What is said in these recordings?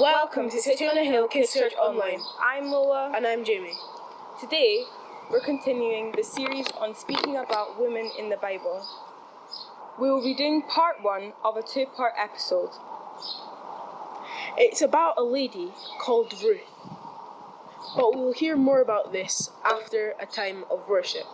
Welcome to City on a Hill Kids Church Online. I'm Lola. And I'm Jamie. Today, we're continuing the series on speaking about women in the Bible. We will be doing part 1 of a 2-part episode. It's about a lady called Ruth. But we'll hear more about this after a time of worship.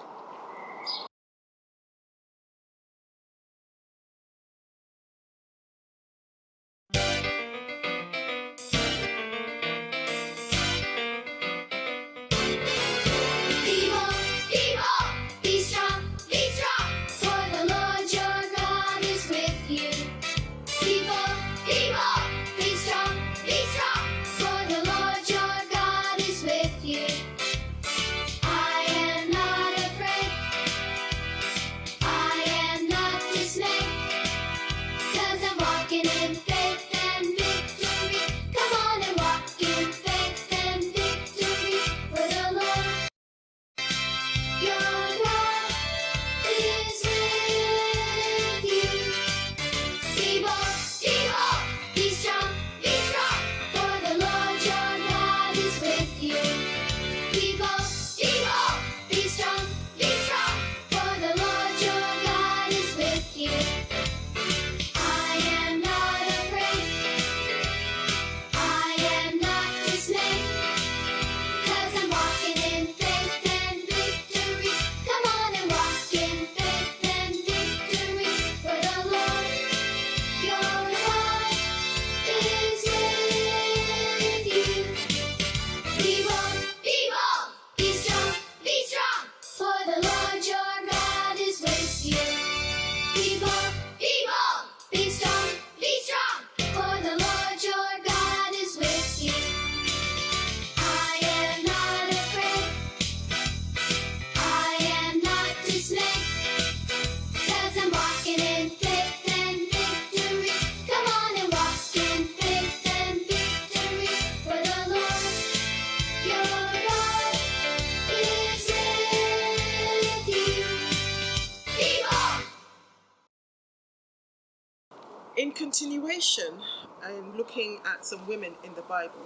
In continuation, I'm looking at some women in the Bible.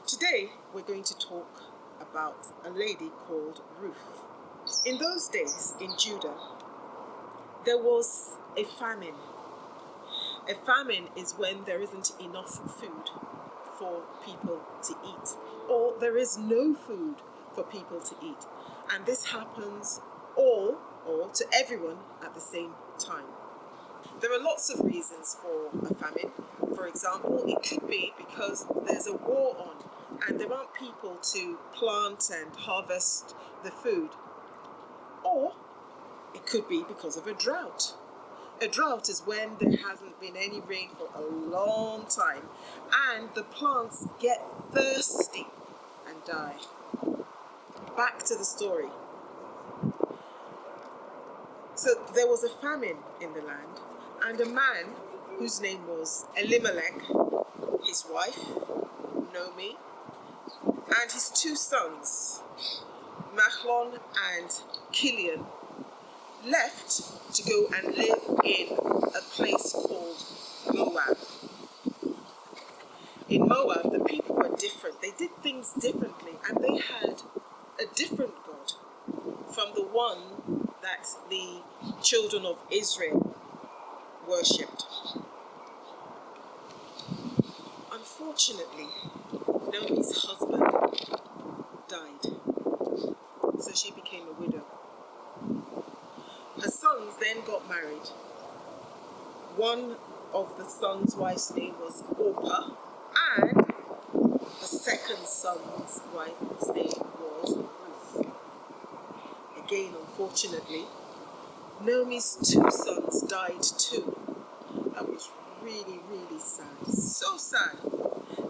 Today, we're going to talk about a lady called Ruth. In those days, in Judah, there was a famine. A famine is when there isn't enough food for people to eat, or there is no food for people to eat. And this happens all or to everyone at the same time. There are lots of reasons for a famine. For example, it could be because there's a war on and there aren't people to plant and harvest the food. Or it could be because of a drought. A drought is when there hasn't been any rain for a long time and the plants get thirsty and die. Back to the story. So there was a famine in the land, and a man whose name was Elimelech, his wife, Naomi, and his 2 sons, Machlon and Kilian, left to go and live in a place called Moab. In Moab, the people were different. They did things differently, and they had a different God from the one that the children of Israel worshipped. Unfortunately, Naomi's husband died, so she became a widow. Her sons then got married. One of the sons' wife's name was Orpah, and the second son's wife's name was Ruth. Again, unfortunately, Naomi's 2 sons died too. That was really, really sad. So sad.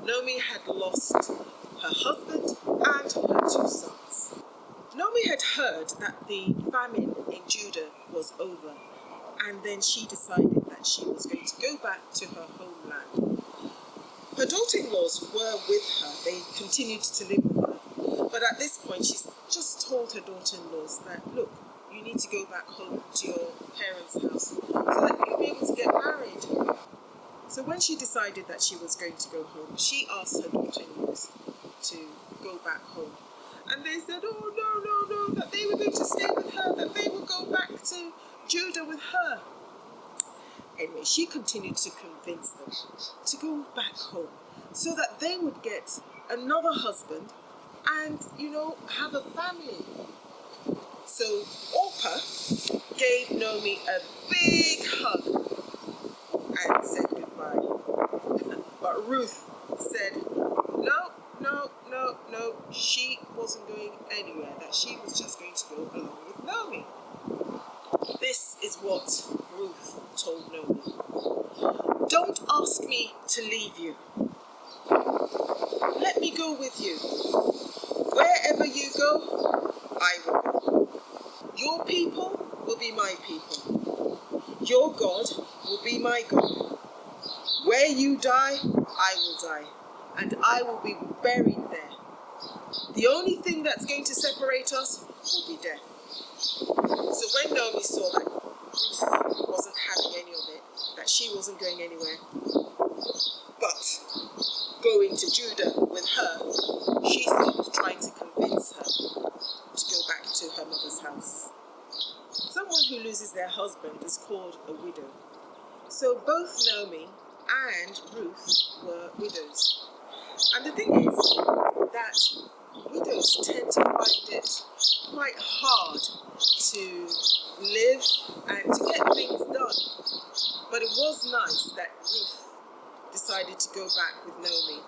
Naomi had lost her husband and her 2 sons. Naomi had heard that the famine in Judah was over, and then she decided that she was going to go back to her homeland. Her daughter-in-laws were with her. They continued to live with her. But at this point, she's just told her daughter-in-laws that, look, you need to go back home to your parents' house so that you'll be able to get married. So when she decided that she was going to go home, she asked her daughter-in-laws to go back home. And they said, oh, no, that they were going to stay with her, that they would go back to Judah with her. Anyway, she continued to convince them to go back home so that they would get another husband and, have a family. So Orpah gave Naomi a big hug and said goodbye. But Ruth said, no, she wasn't going anywhere, that she was just going to go along with Naomi. This is what Ruth told Naomi. Don't ask me to leave you. Let me go with you. Wherever you go, I will go. Your people will be my people. Your God will be my God. Where you die, I will die, and I will be buried there. The only thing that's going to separate us will be death. So when Naomi saw that Ruth wasn't having any of it, that she wasn't going anywhere, but going to Judah with her, she stopped trying to convince her to go back to her mother's house. Someone who loses their husband is called a widow. So both Naomi and Ruth were widows. And the thing is that widows tend to find it quite hard to live and to get things done. But it was nice that Ruth decided to go back with Naomi,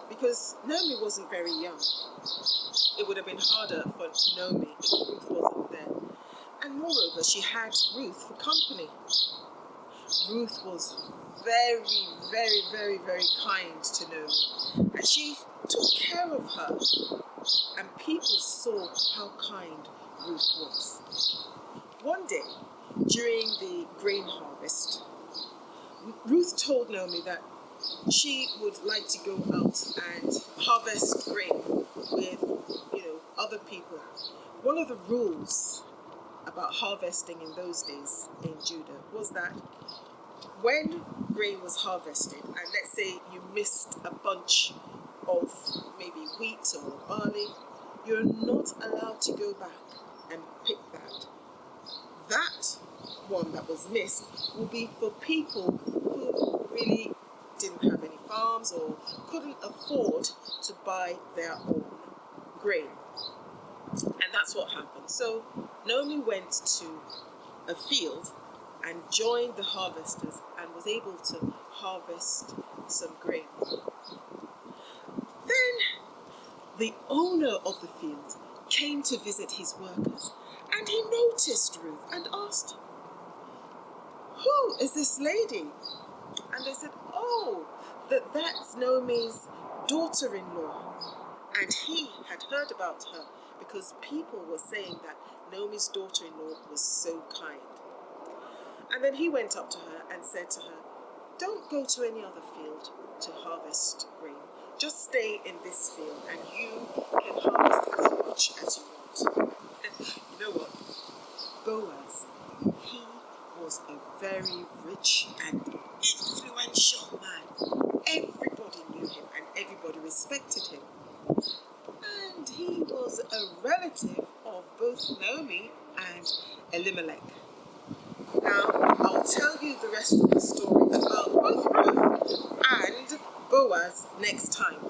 because Naomi wasn't very young. It would have been harder for Naomi if Ruth wasn't there. And moreover, she had Ruth for company. Ruth was very, very, very, very kind to Naomi, and she took care of her, and people saw how kind Ruth was. One day, during the grain harvest, Ruth told Naomi that she would like to go out and harvest grain with, other people. One of the rules about harvesting in those days in Judah was that when grain was harvested, and let's say you missed a bunch of maybe wheat or barley, you're not allowed to go back and pick that. That one that was missed will be for people who really didn't have any farms or couldn't afford to buy their own grain. And that's what happened. So Naomi went to a field and joined the harvesters and was able to harvest some grain. Then the owner of the field came to visit his workers, and he noticed Ruth and asked, "Who is this lady?" And they said, "Oh, that's Naomi's daughter-in-law." And he had heard about her because people were saying that Naomi's daughter-in-law was so kind. And then he went up to her and said to her, "Don't go to any other field to harvest grain. Just stay in this field and you can harvest as much as you want." And you know what? Boaz, he was a very rich and influential man. Everybody knew him and everybody respected him. And he was a relative of both Naomi and Elimelech. Now, I'll tell you the rest of the story about both Ruth and Boaz next time.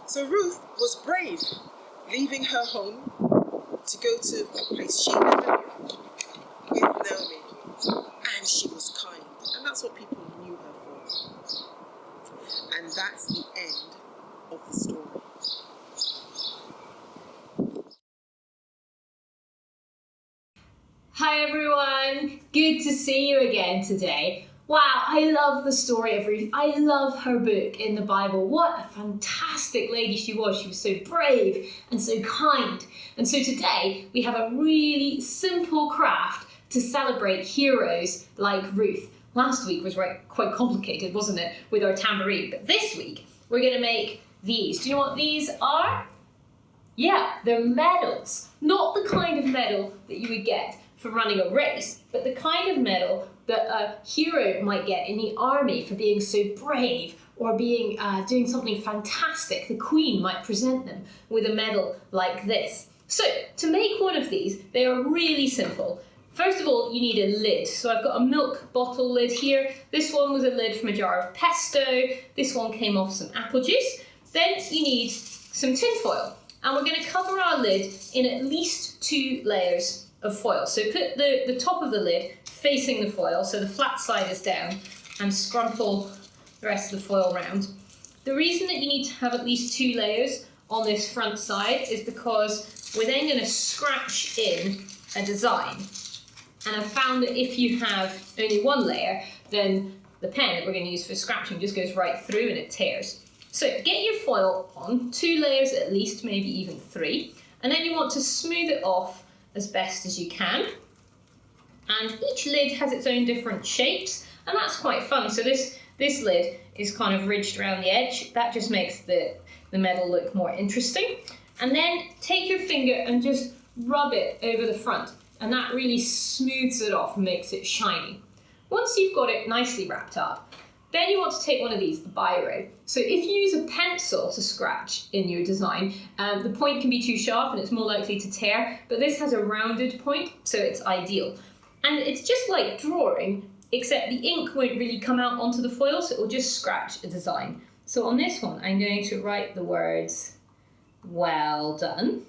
So Ruth was brave, leaving her home to go to a place she never knew with Naomi. And she was kind. And that's what people knew her for. And that's the end of the story. Hi everyone, good to see you again today. Wow, I love the story of Ruth. I love her book in the Bible. What a fantastic lady she was. She was so brave and so kind. And so today we have a really simple craft to celebrate heroes like Ruth. Last week was quite complicated, wasn't it, with our tambourine? But this week we're going to make these. Do you know what these are? Yeah, they're medals. Not the kind of medal that you would get for running a race, but the kind of medal that a hero might get in the army for being so brave or being doing something fantastic. The Queen might present them with a medal like this. So to make one of these, they are really simple. First of all, you need a lid. So I've got a milk bottle lid here. This one was a lid from a jar of pesto. This one came off some apple juice. Then you need some tin foil. And we're going to cover our lid in at least 2 layers of foil. So put the top of the lid facing the foil, so the flat side is down, and scrumple the rest of the foil around. The reason that you need to have at least 2 layers on this front side is because we're then going to scratch in a design. And I've found that if you have only 1 layer, then the pen that we're going to use for scratching just goes right through and it tears. So get your foil on, 2 layers at least, maybe even 3, and then you want to smooth it off as best as you can. And each lid has its own different shapes, and that's quite fun. So this lid is kind of ridged around the edge. That just makes the medal look more interesting. And then take your finger and just rub it over the front, and that really smooths it off and makes it shiny. Once you've got it nicely wrapped up, then you want to take one of these, a biro. So if you use a pencil to scratch in your design, the point can be too sharp and it's more likely to tear, but this has a rounded point, so it's ideal. And it's just like drawing, except the ink won't really come out onto the foil, so it will just scratch a design. So on this one, I'm going to write the words, "Well done,"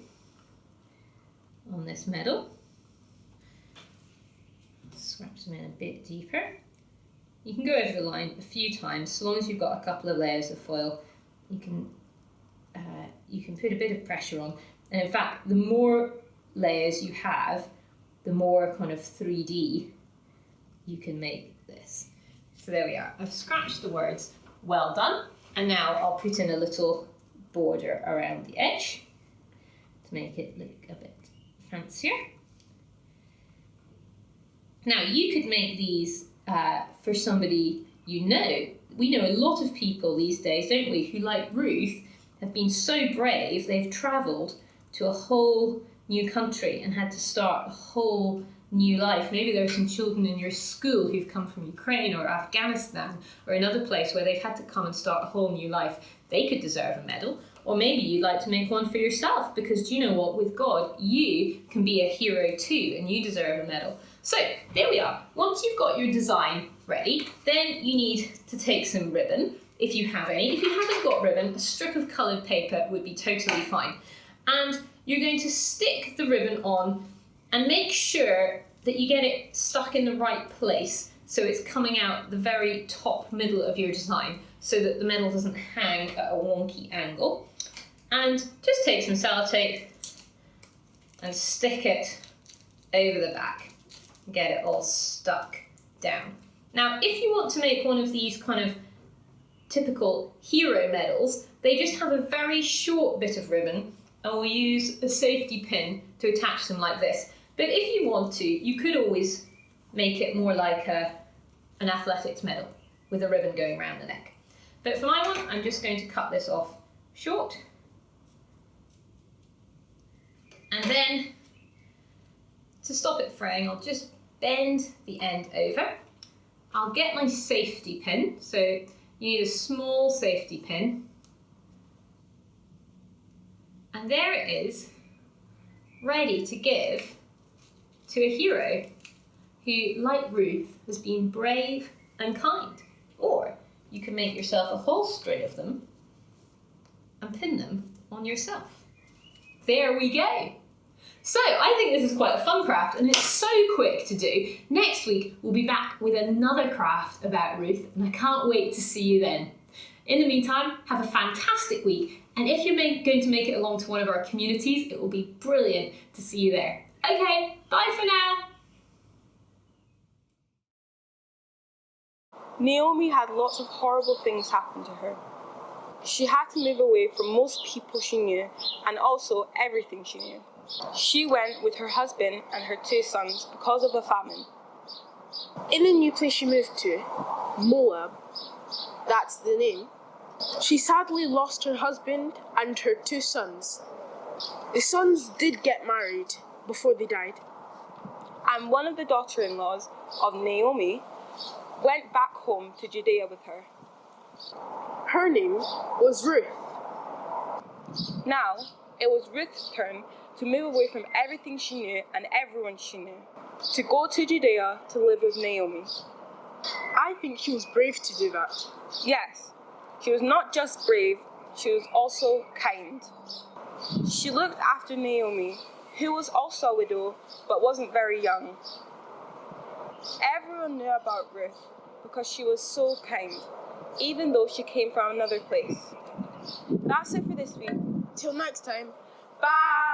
on this medal. Scratch them in a bit deeper. You can go over the line a few times, so long as you've got a couple of layers of foil. You can put a bit of pressure on, and in fact, the more layers you have, the more kind of 3D you can make this. So there we are. I've scratched the words "Well done," and now I'll put in a little border around the edge to make it look a bit fancier. Now you could make these for somebody you know. We know a lot of people these days, don't we, who, like Ruth, have been so brave they've travelled to a whole new country and had to start a whole new life. Maybe there are some children in your school who've come from Ukraine or Afghanistan or another place where they've had to come and start a whole new life. They could deserve a medal. Or maybe you'd like to make one for yourself, because do you know what? With God, you can be a hero too, and you deserve a medal. So there we are. Once you've got your design ready, then you need to take some ribbon, if you have any. If you haven't got ribbon, a strip of coloured paper would be totally fine. And you're going to stick the ribbon on and make sure that you get it stuck in the right place, so it's coming out the very top middle of your design, so that the medal doesn't hang at a wonky angle. And just take some sellotape and stick it over the back. Get it all stuck down. Now, if you want to make one of these kind of typical hero medals, they just have a very short bit of ribbon, and we'll use a safety pin to attach them like this. But if you want to, you could always make it more like an athletics medal with a ribbon going around the neck. But for my one, I'm just going to cut this off short. And then, to stop it fraying, I'll just bend the end over. I'll get my safety pin. So you need a small safety pin. And there it is, ready to give to a hero who, like Ruth, has been brave and kind. Or you can make yourself a whole string of them and pin them on yourself. There we go. So I think this is quite a fun craft, and it's so quick to do. Next week, we'll be back with another craft about Ruth, and I can't wait to see you then. In the meantime, have a fantastic week, and if you're going to make it along to one of our communities, it will be brilliant to see you there. Okay, bye for now. Naomi had lots of horrible things happen to her. She had to move away from most people she knew, and also everything she knew. She went with her husband and her 2 sons because of a famine. In the new place she moved to, Moab, that's the name, she sadly lost her husband and her 2 sons. The sons did get married before they died. and one of the daughter-in-laws of Naomi went back home to Judea with her. Her name was Ruth. Now, it was Ruth's turn to move away from everything she knew and everyone she knew, to go to Judea to live with Naomi. I think she was brave to do that. Yes, she was not just brave, she was also kind. She looked after Naomi, who was also a widow but wasn't very young. Everyone knew about Ruth because she was so kind, even though she came from another place. That's it for this week. Till next time. Bye!